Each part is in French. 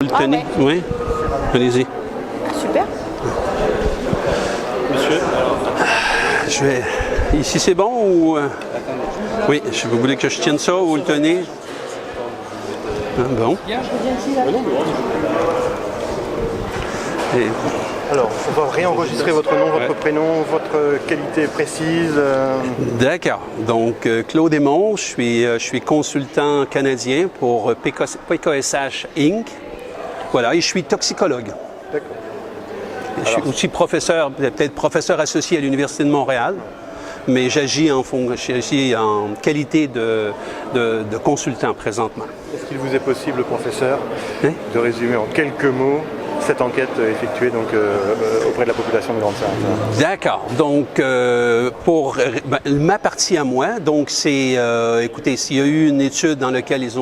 le tenez? Ouais. Oui. Allez-y. Super. Monsieur, Je vais... Ici, c'est bon ou... Oui, vous voulez que je tienne ça ou vous le tenez? Ah, bon. Et... alors, on va réenregistrer votre nom, votre prénom, votre qualité précise. D'accord. Donc, Claude Aymon, je suis consultant canadien pour PKSH Inc. Voilà, et je suis toxicologue. D'accord. Je suis aussi professeur, peut-être professeur associé à l'Université de Montréal, mais j'agis en qualité de consultant présentement. Est-ce qu'il vous est possible, professeur, Hein? de résumer en quelques mots cette enquête effectuée donc, auprès de la population de Grande-Synthe? D'accord. Donc, pour ma partie à moi, donc c'est, écoutez, s'il y a eu une étude dans laquelle ils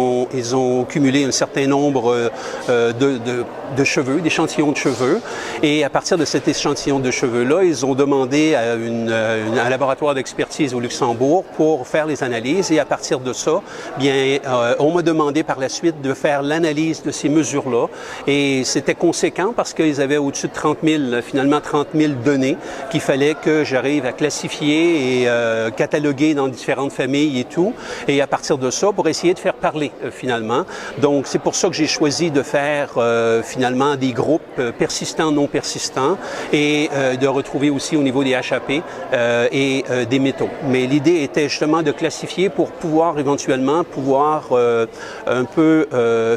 ont cumulé un certain nombre de cheveux, d'échantillons de cheveux, et à partir de cet échantillon de cheveux-là, ils ont demandé à un laboratoire d'expertise au Luxembourg pour faire les analyses, et à partir de ça, bien, on m'a demandé par la suite de faire l'analyse de ces mesures-là, et c'était conséquent parce qu'ils avaient au-dessus de 30 000, finalement 30 000 données qu'il fallait que j'arrive à classifier et cataloguer dans différentes familles et tout. Et à partir de ça, pour essayer de faire parler finalement. Donc, c'est pour ça que j'ai choisi de faire finalement des groupes persistants, non persistants et de retrouver aussi au niveau des HAP et des métaux. Mais l'idée était justement de classifier pour pouvoir éventuellement un peu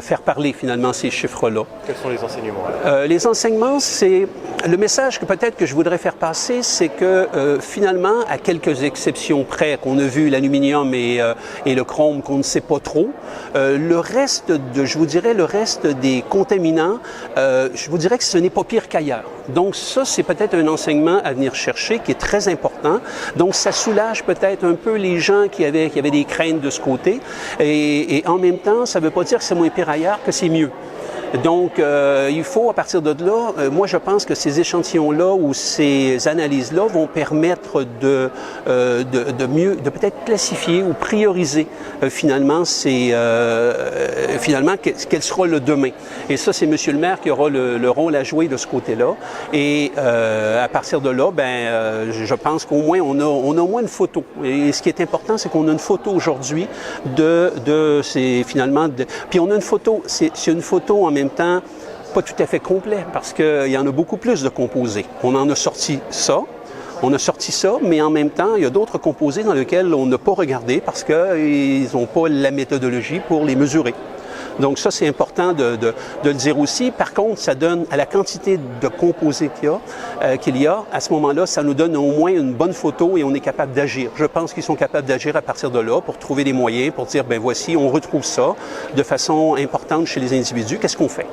faire parler finalement ces chiffres-là. Quels sont les enseignements? Les enseignements, c'est le message que peut-être que je voudrais faire passer, c'est que finalement, à quelques exceptions près, qu'on a vu l'aluminium et le chrome, qu'on ne sait pas trop, le reste des contaminants, je vous dirais que ce n'est pas pire qu'ailleurs. Donc ça, c'est peut-être un enseignement à venir chercher qui est très important. Donc ça soulage peut-être un peu les gens qui avaient des craintes de ce côté. Et en même temps, ça ne veut pas dire que c'est moins pire ailleurs, que c'est mieux. Donc, il faut, à partir de là, moi je pense que ces échantillons-là ou ces analyses-là vont permettre de peut-être classifier ou prioriser finalement quel sera le demain. Et ça, c'est M. le maire qui aura le rôle à jouer de ce côté-là. Et à partir de là, je pense qu'au moins on a au moins une photo. Et ce qui est important, c'est qu'on a une photo aujourd'hui puis on a une photo, c'est une photo en même temps pas tout à fait complet parce qu'il y en a beaucoup plus de composés. On en a sorti ça. Mais en même temps, il y a d'autres composés dans lesquels on n'a pas regardé parce qu'ils n'ont pas la méthodologie pour les mesurer. Donc ça, c'est important de le dire aussi. Par contre, ça donne, à la quantité de composés qu'il y a, à ce moment-là, ça nous donne au moins une bonne photo et on est capable d'agir. Je pense qu'ils sont capables d'agir à partir de là pour trouver des moyens, pour dire, ben voici, on retrouve ça de façon importante chez les individus. Qu'est-ce qu'on fait?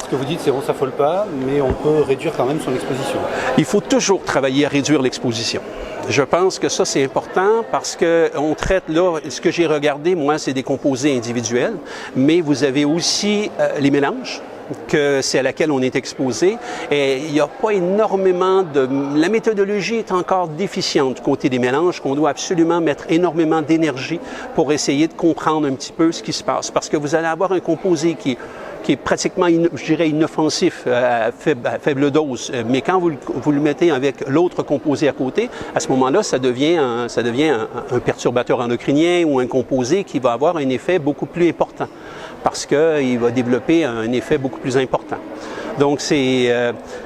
Ce que vous dites, c'est on ne s'affole pas, mais on peut réduire quand même son exposition. Il faut toujours travailler à réduire l'exposition. Je pense que ça, c'est important parce qu'on traite là, ce que j'ai regardé, moi, c'est des composés individuels, mais vous avez aussi les mélanges, que c'est à laquelle on est exposé. Et il n'y a pas énormément de... La méthodologie est encore déficiente du côté des mélanges, qu'on doit absolument mettre énormément d'énergie pour essayer de comprendre un petit peu ce qui se passe. Parce que vous allez avoir un composé qui est pratiquement, je dirais, inoffensif à faible dose. Mais quand vous le mettez avec l'autre composé à côté, à ce moment-là, ça devient un perturbateur endocrinien ou un composé qui va avoir un effet beaucoup plus important parce qu'il va développer un effet beaucoup plus important. Donc,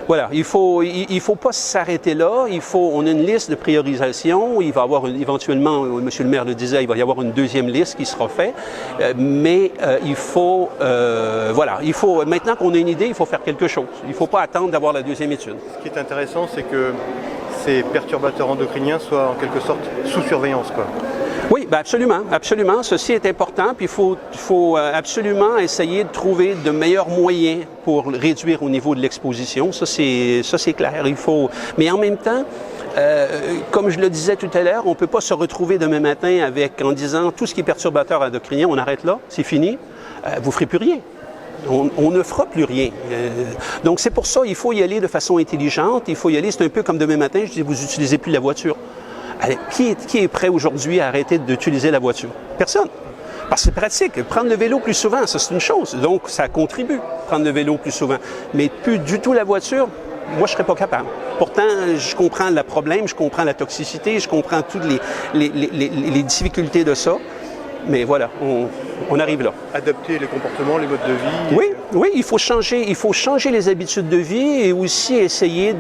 voilà, il faut pas s'arrêter là. On a une liste de priorisation. Il va y avoir éventuellement, M. le maire le disait, il va y avoir une deuxième liste qui sera faite. Mais maintenant qu'on a une idée, il faut faire quelque chose. Il ne faut pas attendre d'avoir la deuxième étude. Ce qui est intéressant, c'est que ces perturbateurs endocriniens soient en quelque sorte sous surveillance, quoi. Oui, ben absolument, absolument. Ceci est important, puis il faut absolument essayer de trouver de meilleurs moyens pour réduire au niveau de l'exposition. Ça, c'est clair. Mais en même temps, comme je le disais tout à l'heure, on ne peut pas se retrouver demain matin en disant tout ce qui est perturbateur endocrinien, on arrête là, c'est fini, vous ne ferez plus rien. On ne fera plus rien. Donc c'est pour ça qu'il faut y aller de façon intelligente, il faut y aller, c'est un peu comme demain matin, je dis vous n'utilisez plus la voiture. Allez, qui est prêt aujourd'hui à arrêter d'utiliser la voiture? Personne. Parce que c'est pratique. Prendre le vélo plus souvent, ça c'est une chose. Donc, ça contribue, prendre le vélo plus souvent. Mais plus du tout la voiture, moi, je ne serais pas capable. Pourtant, je comprends le problème, je comprends la toxicité, je comprends toutes les difficultés de ça. Mais voilà, on arrive là. Adapter les comportements, les modes de vie. Oui, il faut changer les habitudes de vie et aussi essayer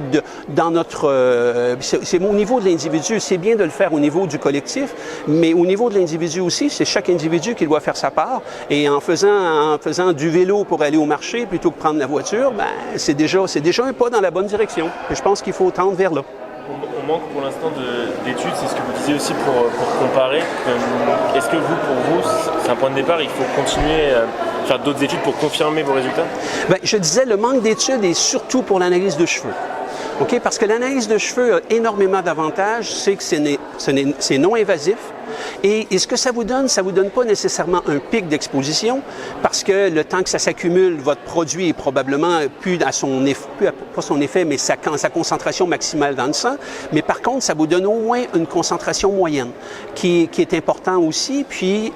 dans notre... c'est au niveau de l'individu, c'est bien de le faire au niveau du collectif, mais au niveau de l'individu aussi, c'est chaque individu qui doit faire sa part. Et en faisant du vélo pour aller au marché plutôt que prendre la voiture, ben, c'est déjà un pas dans la bonne direction. Et je pense qu'il faut tendre vers là. On manque pour l'instant d'études, c'est ce que vous disiez aussi pour comparer. Est-ce que pour vous, c'est un point de départ, il faut continuer à faire d'autres études pour confirmer vos résultats? Bien, je disais, le manque d'études est surtout pour l'analyse de cheveux. Okay? Parce que l'analyse de cheveux a énormément d'avantages, c'est que c'est non invasif. Et ce que ça vous donne pas nécessairement un pic d'exposition parce que le temps que ça s'accumule, votre produit est probablement plus à son effet, pas son effet, mais sa concentration maximale dans le sang. Mais par contre, ça vous donne au moins une concentration moyenne qui est important aussi. Puis,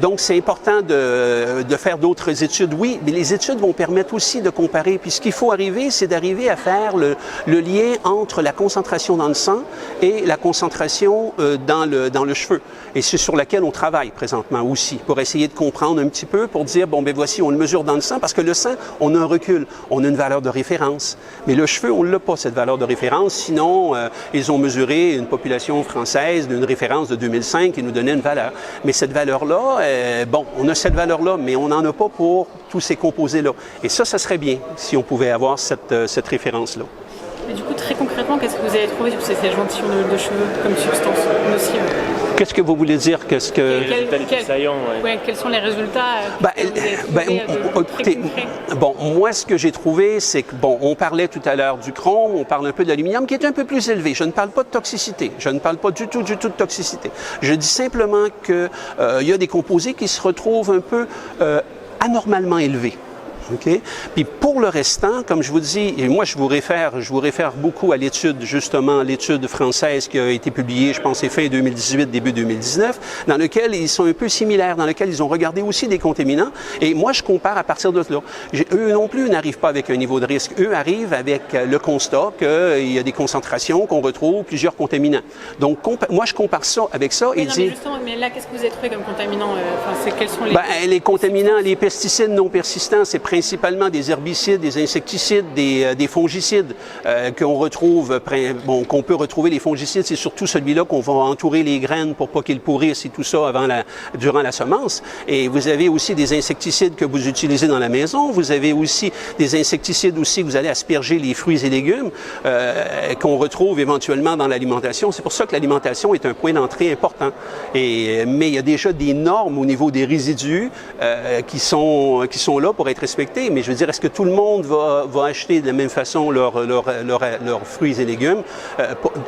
donc, c'est important de faire d'autres études. Oui, mais les études vont permettre aussi de comparer. Puis, ce qu'il faut arriver, c'est d'arriver à faire le lien entre la concentration dans le sang et la concentration dans le cheveu. Et c'est sur laquelle on travaille présentement aussi, pour essayer de comprendre un petit peu, pour dire, bon, ben voici, on le mesure dans le sang, parce que le sang, on a un recul, on a une valeur de référence. Mais le cheveu, on ne l'a pas, cette valeur de référence, sinon, ils ont mesuré une population française d'une référence de 2005 qui nous donnait une valeur. Mais cette valeur-là, bon, on a cette valeur-là, mais on n'en a pas pour tous ces composés-là. Et ça serait bien si on pouvait avoir cette référence-là. Et du coup, très concrètement, qu'est-ce que vous avez trouvé sur ces échantillons de cheveux comme substance nocive? Qu'est-ce que vous voulez dire? Quels sont les résultats écoutez, bon, moi, ce que j'ai trouvé, c'est que, bon, on parlait tout à l'heure du chrome, on parle un peu de l'aluminium, qui est un peu plus élevé. Je ne parle pas de toxicité. Je ne parle pas du tout de toxicité. Je dis simplement qu'il y a des composés qui se retrouvent un peu anormalement élevés. Okay? Puis pour le restant, comme je vous dis, et moi je vous réfère beaucoup à l'étude, justement, l'étude française qui a été publiée, je pense, c'est fin 2018, début 2019, dans lequel ils sont un peu similaires, dans lequel ils ont regardé aussi des contaminants. Et moi, je compare à partir de là. Eux non plus n'arrivent pas avec un niveau de risque. Eux arrivent avec le constat qu'il y a des concentrations, qu'on retrouve plusieurs contaminants. Donc, moi, je compare ça avec ça et dis... Justement, mais là, qu'est-ce que vous avez trouvé comme contaminants? Quels sont les... Ben, les contaminants, les pesticides non persistants, c'est principalement des herbicides, des insecticides, des fongicides qu'on retrouve, bon, qu'on peut retrouver. Les fongicides, c'est surtout celui-là qu'on va entourer les graines pour pas qu'ils pourrissent et tout ça durant la semence. Et vous avez aussi des insecticides que vous utilisez dans la maison. Vous avez aussi des insecticides aussi que vous allez asperger les fruits et légumes qu'on retrouve éventuellement dans l'alimentation. C'est pour ça que l'alimentation est un point d'entrée important. Mais il y a déjà des normes au niveau des résidus qui sont là pour être respectés. Mais je veux dire, est-ce que tout le monde va acheter de la même façon leurs fruits et légumes,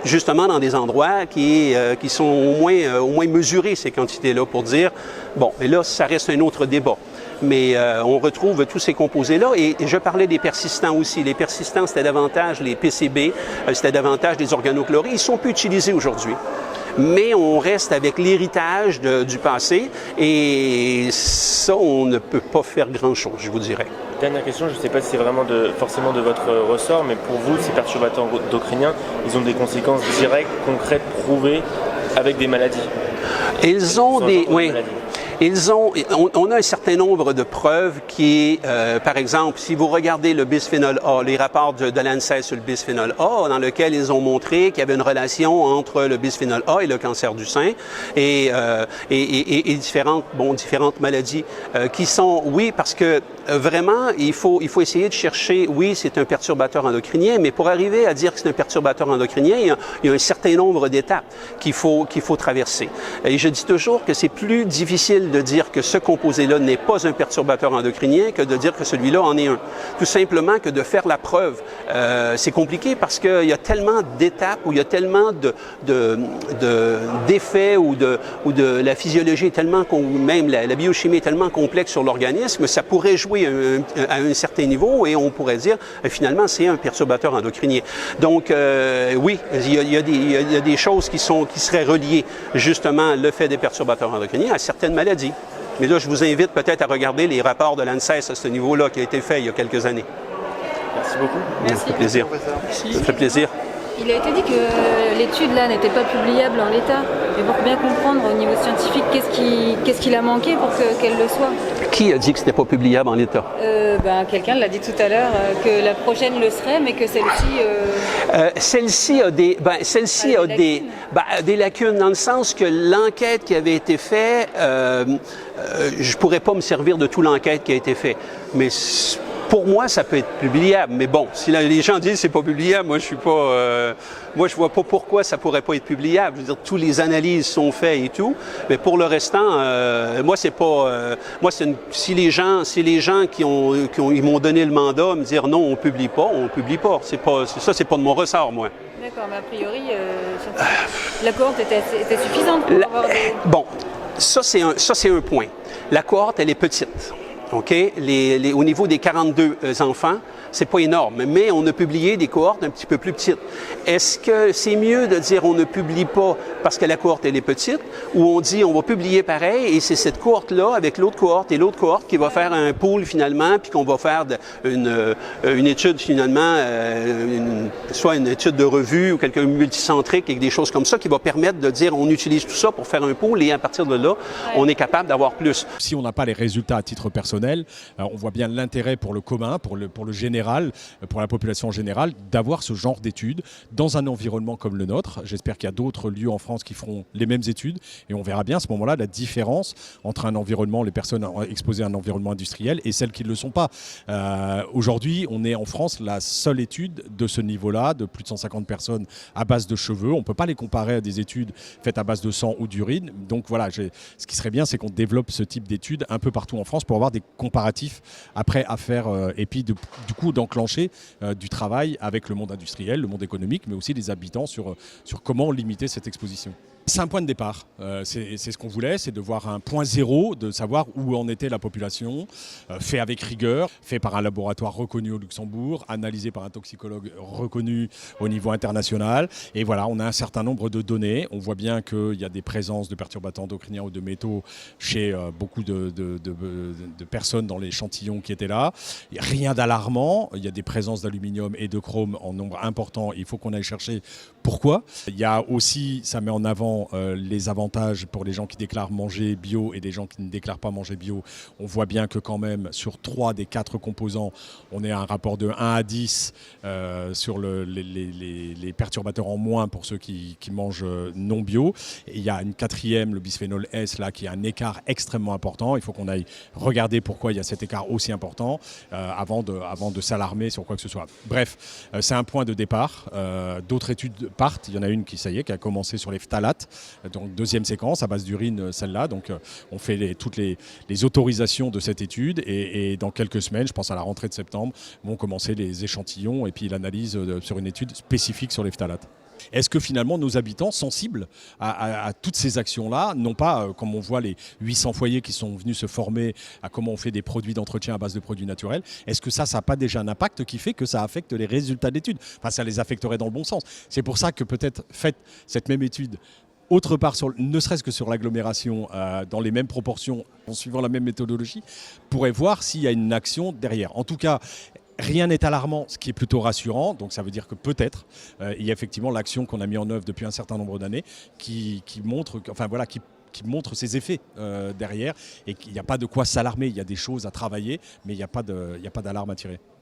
justement dans des endroits qui sont au moins mesurés, ces quantités-là, pour dire, bon, et là, ça reste un autre débat. Mais on retrouve tous ces composés-là. Et je parlais des persistants aussi. Les persistants, c'était davantage les PCB, c'était davantage des organochlorés. Ils ne sont plus utilisés aujourd'hui. Mais on reste avec l'héritage du passé et ça, on ne peut pas faire grand-chose, je vous dirais. Dernière question, je ne sais pas si c'est vraiment forcément de votre ressort, mais pour vous, ces perturbateurs endocriniens, ils ont des conséquences directes, concrètes, prouvées, avec des maladies? Ils ont des... Oui. On a un certain nombre de preuves qui, par exemple, si vous regardez le bisphénol A, les rapports de l'ANSES sur le bisphénol A, dans lequel ils ont montré qu'il y avait une relation entre le bisphénol A et le cancer du sein et différentes maladies qui sont, oui, parce que vraiment, il faut essayer de chercher, oui, c'est un perturbateur endocrinien, mais pour arriver à dire que c'est un perturbateur endocrinien, il y a un certain nombre d'étapes qu'il faut traverser. Et je dis toujours que c'est plus difficile de dire que ce composé-là n'est pas un perturbateur endocrinien que de dire que celui-là en est un. Tout simplement que de faire la preuve, c'est compliqué parce qu'il y a tellement d'étapes, où il y a tellement d'effets ou de la physiologie est tellement, même la biochimie est tellement complexe sur l'organisme, ça pourrait jouer à un certain niveau et on pourrait dire finalement c'est un perturbateur endocrinien. Donc oui, il y a des choses qui seraient reliées justement le fait des perturbateurs endocriniens à certaines maladies. dit. Mais là, je vous invite peut-être à regarder les rapports de l'ANSES à ce niveau-là qui a été fait il y a quelques années. Merci beaucoup. Ça fait plaisir. Ça me fait plaisir. Il a été dit que l'étude là n'était pas publiable en l'état. Mais pour bien comprendre au niveau scientifique, qu'est-ce qu'il a manqué pour qu'elle le soit? Qui a dit que ce n'était pas publiable en l'état? Quelqu'un l'a dit tout à l'heure, que la prochaine le serait, mais que celle-ci... Celle-ci a des lacunes dans le sens que l'enquête qui avait été faite, je pourrais pas me servir de toute l'enquête qui a été faite. Mais pour moi, ça peut être publiable, mais bon, si les gens disent que c'est pas publiable, moi je suis pas, moi je vois pas pourquoi ça pourrait pas être publiable. Je veux dire, toutes les analyses sont faites et tout, mais pour le restant, moi c'est pas, si les gens ils m'ont donné le mandat, me dire non, on publie pas. C'est pas de mon ressort, moi. D'accord, mais a priori, la cohorte était suffisante pour avoir des... Bon, ça c'est un point. La cohorte, elle est petite. OK? Au niveau des 42 enfants, c'est pas énorme, mais on a publié des cohortes un petit peu plus petites. Est-ce que c'est mieux de dire on ne publie pas parce que la cohorte, elle est petite, ou on dit on va publier pareil et c'est cette cohorte-là avec l'autre cohorte et l'autre cohorte qui va faire un pool finalement, puis qu'on va faire une étude finalement, soit une étude de revue ou quelque multicentrique avec des choses comme ça qui va permettre de dire on utilise tout ça pour faire un pool et à partir de là, on est capable d'avoir plus. Si on n'a pas les résultats à titre personnel, on voit bien l'intérêt pour le commun, pour le général, pour la population générale, d'avoir ce genre d'études dans un environnement comme le nôtre. J'espère qu'il y a d'autres lieux en France qui feront les mêmes études et on verra bien à ce moment-là la différence entre un environnement, les personnes exposées à un environnement industriel et celles qui ne le sont pas. Aujourd'hui, on est en France la seule étude de ce niveau-là, de plus de 150 personnes à base de cheveux. On ne peut pas les comparer à des études faites à base de sang ou d'urine. Donc voilà, ce qui serait bien, c'est qu'on développe ce type d'études un peu partout en France pour avoir des comparatifs après à faire et puis du coup d'enclencher du travail avec le monde industriel, le monde économique, mais aussi les habitants sur comment limiter cette exposition. C'est un point de départ. C'est ce qu'on voulait, c'est de voir un point zéro, de savoir où en était la population, fait avec rigueur, fait par un laboratoire reconnu au Luxembourg, analysé par un toxicologue reconnu au niveau international. Et voilà, on a un certain nombre de données. On voit bien qu'il y a des présences de perturbateurs endocriniens ou de métaux chez beaucoup de personnes dans l'échantillon qui étaient là. Il n'y a rien d'alarmant. Il y a des présences d'aluminium et de chrome en nombre important. Il faut qu'on aille chercher pourquoi. Il y a aussi, ça met en avant les avantages pour les gens qui déclarent manger bio et les gens qui ne déclarent pas manger bio. On voit bien que quand même sur 3 des 4 composants, on est à un rapport de 1 à 10 sur les perturbateurs en moins pour ceux qui mangent non bio. Et il y a une 4e, le bisphénol S, là, qui a un écart extrêmement important. Il faut qu'on aille regarder pourquoi il y a cet écart aussi important avant de s'alarmer sur quoi que ce soit. Bref, c'est un point de départ. D'autres études partent. Il y en a une qui, ça y est, qui a commencé sur les phtalates. Donc 2e séquence à base d'urine, celle-là. Donc on fait toutes les autorisations de cette étude et dans quelques semaines, je pense à la rentrée de septembre, vont commencer les échantillons et puis l'analyse sur une étude spécifique sur les phtalates. Est-ce que finalement nos habitants sensibles à toutes ces actions-là, non pas comme on voit les 800 foyers qui sont venus se former à comment on fait des produits d'entretien à base de produits naturels, est-ce que ça n'a pas déjà un impact qui fait que ça affecte les résultats d'études? Enfin, ça les affecterait dans le bon sens. C'est pour ça que peut-être faites cette même étude autre part, ne serait-ce que sur l'agglomération, dans les mêmes proportions, en suivant la même méthodologie, pourrait voir s'il y a une action derrière. En tout cas, rien n'est alarmant, ce qui est plutôt rassurant. Donc ça veut dire que peut-être il y a effectivement l'action qu'on a mis en œuvre depuis un certain nombre d'années qui montre, qui montre ses effets derrière et qu'il n'y a pas de quoi s'alarmer. Il y a des choses à travailler, mais il n'y a pas d'alarme à tirer.